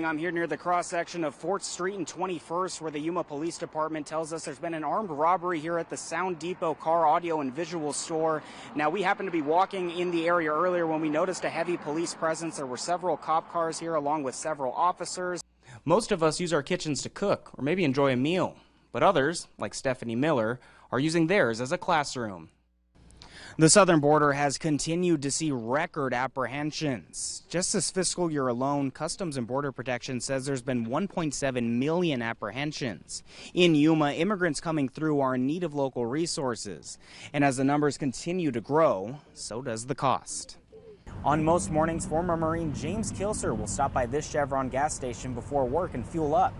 I'm here near the cross-section of 4th Street and 21st, where the Yuma Police Department tells us there's been an armed robbery here at the Sound Depot car, audio, and visual store. Now, we happened to be walking in the area earlier when we noticed a heavy police presence. There were several cop cars here along with several officers. Most of us use our kitchens to cook or maybe enjoy a meal, but others, like Stephanie Miller, are using theirs as a classroom. The southern border has continued to see record apprehensions. Just this fiscal year alone, Customs and Border Protection says there's been 1.7 million apprehensions. In Yuma, immigrants coming through are in need of local resources. And as the numbers continue to grow, so does the cost. On most mornings, former Marine James Kilser will stop by this Chevron gas station before work and fuel up.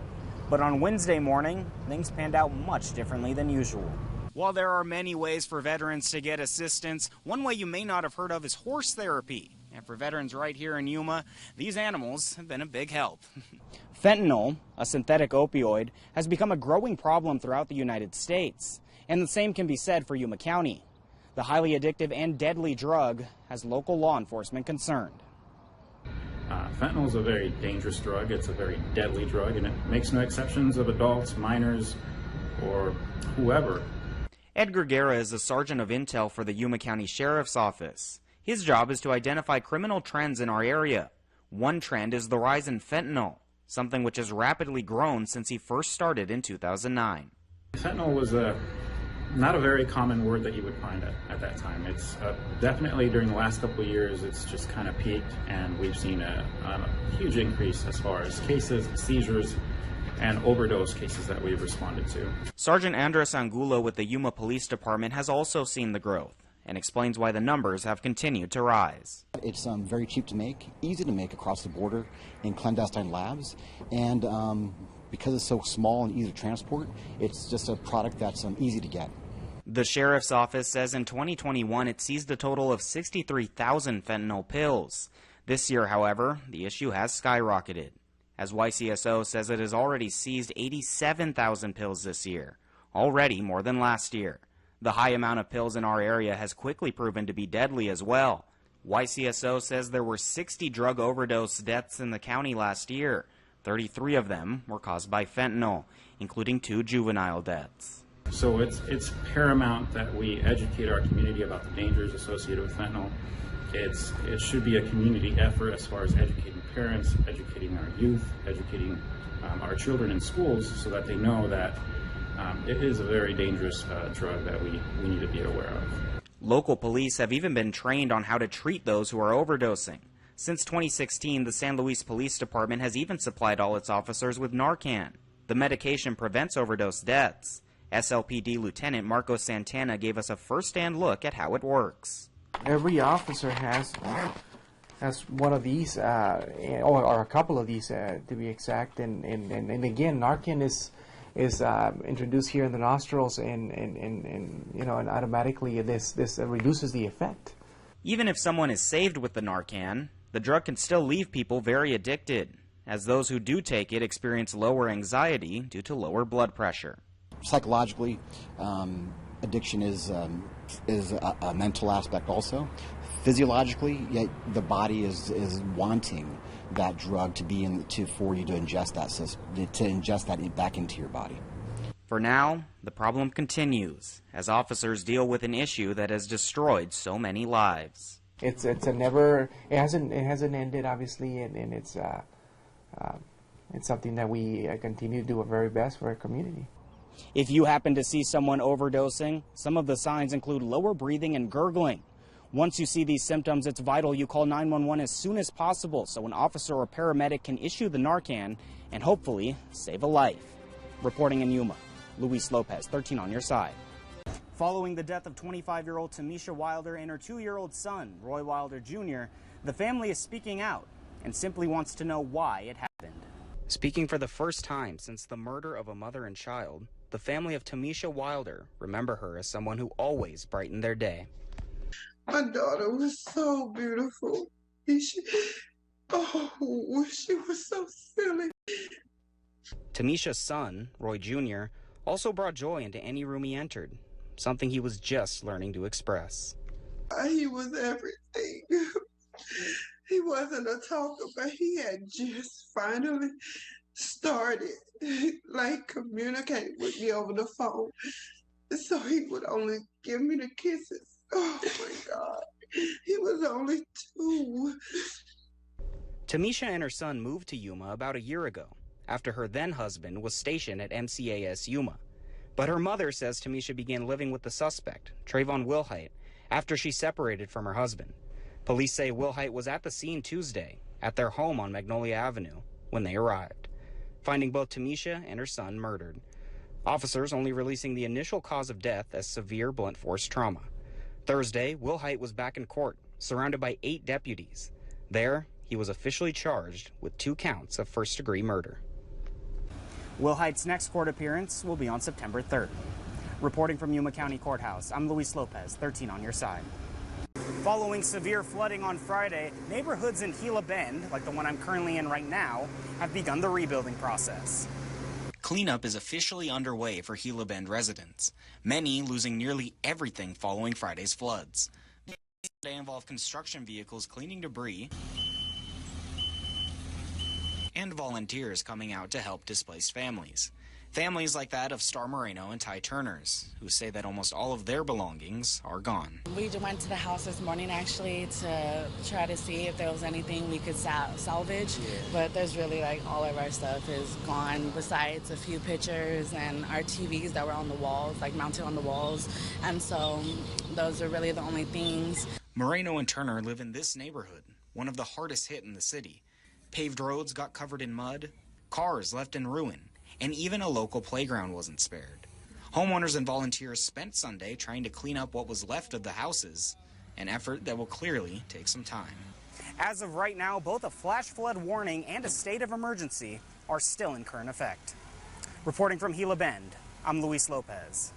But on Wednesday morning, things panned out much differently than usual. While there are many ways for veterans to get assistance, one way you may not have heard of is horse therapy. And for veterans right here in Yuma, these animals have been a big help. Fentanyl, a synthetic opioid, has become a growing problem throughout the United States. And the same can be said for Yuma County. The highly addictive and deadly drug has local law enforcement concerned. Fentanyl is a very dangerous drug. It's a very deadly drug, and it makes no exceptions of adults, minors, or whoever. Edgar Guerra is a sergeant of intel for the Yuma County Sheriff's Office. His job is to identify criminal trends in our area. One trend is the rise in fentanyl, something which has rapidly grown since he first started in 2009. Fentanyl was not a very common word that you would find at that time. It's definitely during the last couple of years, it's just kind of peaked, and we've seen a huge increase as far as cases, seizures, and overdose cases that we've responded to. Sergeant Andres Angulo with the Yuma Police Department has also seen the growth and explains why the numbers have continued to rise. It's very cheap to make, easy to make across the border in clandestine labs, and because it's so small and easy to transport, it's just a product that's easy to get. The Sheriff's Office says in 2021 it seized a total of 63,000 fentanyl pills. This year, however, the issue has skyrocketed, as YCSO says it has already seized 87,000 pills this year, already more than last year. The high amount of pills in our area has quickly proven to be deadly as well. YCSO says there were 60 drug overdose deaths in the county last year. 33 of them were caused by fentanyl, including 2 juvenile deaths. So it's paramount that we educate our community about the dangers associated with fentanyl. It should be a community effort as far as educating parents, educating our youth, educating our children in schools so that they know that it is a very dangerous drug that we need to be aware of. Local police have even been trained on how to treat those who are overdosing. Since 2016, the San Luis Police Department has even supplied all its officers with Narcan. The medication prevents overdose deaths. SLPD Lieutenant Marco Santana gave us a first-hand look at how it works. Every officer has one of these, or a couple of these to be exact. And again, Narcan is introduced here in the nostrils, and automatically this reduces the effect. Even if someone is saved with the Narcan, the drug can still leave people very addicted, as those who do take it experience lower anxiety due to lower blood pressure. Psychologically, addiction is a mental aspect also. Physiologically, yet the body is wanting that drug to be for you to ingest that back into your body. For now, the problem continues as officers deal with an issue that has destroyed so many lives. It hasn't ended, obviously, and it's something that we continue to do our very best for our community. If you happen to see someone overdosing, some of the signs include lower breathing and gurgling. Once you see these symptoms, it's vital you call 911 as soon as possible so an officer or paramedic can issue the Narcan and hopefully save a life. Reporting in Yuma, Luis Lopez, 13 on your side. Following the death of 25-year-old Tamisha Wilder and her 2-year-old son, Roy Wilder Jr., the family is speaking out and simply wants to know why it happened. Speaking for the first time since the murder of a mother and child, the family of Tamisha Wilder remember her as someone who always brightened their day. My daughter was so beautiful. She was so silly. Tamisha's son, Roy Jr., also brought joy into any room he entered, something he was just learning to express. He was everything. He wasn't a talker, but he had just finally started like communicating with me over the phone. So he would only give me the kisses. Oh my God. He was only 2. Tamisha and her son moved to Yuma about a year ago after her then husband was stationed at MCAS Yuma. But her mother says Tamisha began living with the suspect, Trayvon Wilhite, after she separated from her husband. Police say Wilhite was at the scene Tuesday at their home on Magnolia Avenue when they arrived, finding both Tamisha and her son murdered. Officers only releasing the initial cause of death as severe blunt force trauma. Thursday, Wilhite was back in court, surrounded by 8 deputies. There, he was officially charged with 2 counts of first-degree murder. Wilhite's next court appearance will be on September 3rd. Reporting from Yuma County Courthouse, I'm Luis Lopez, 13 on your side. Following severe flooding on Friday, neighborhoods in Gila Bend, like the one I'm currently in right now, have begun the rebuilding process. Cleanup is officially underway for Gila Bend residents, many losing nearly everything following Friday's floods. They involve construction vehicles cleaning debris and volunteers coming out to help displaced families. Families like that of Star Moreno and Ty Turner's, who say that almost all of their belongings are gone. We went to the house this morning actually to try to see if there was anything we could salvage, but there's really like all of our stuff is gone besides a few pictures and our TVs that were on the walls, like mounted on the walls, and so those are really the only things. Moreno and Turner live in this neighborhood, one of the hardest hit in the city. Paved roads got covered in mud, cars left in ruin, and even a local playground wasn't spared. Homeowners and volunteers spent Sunday trying to clean up what was left of the houses, an effort that will clearly take some time. As of right now, both a flash flood warning and a state of emergency are still in current effect. Reporting from Gila Bend, I'm Luis Lopez.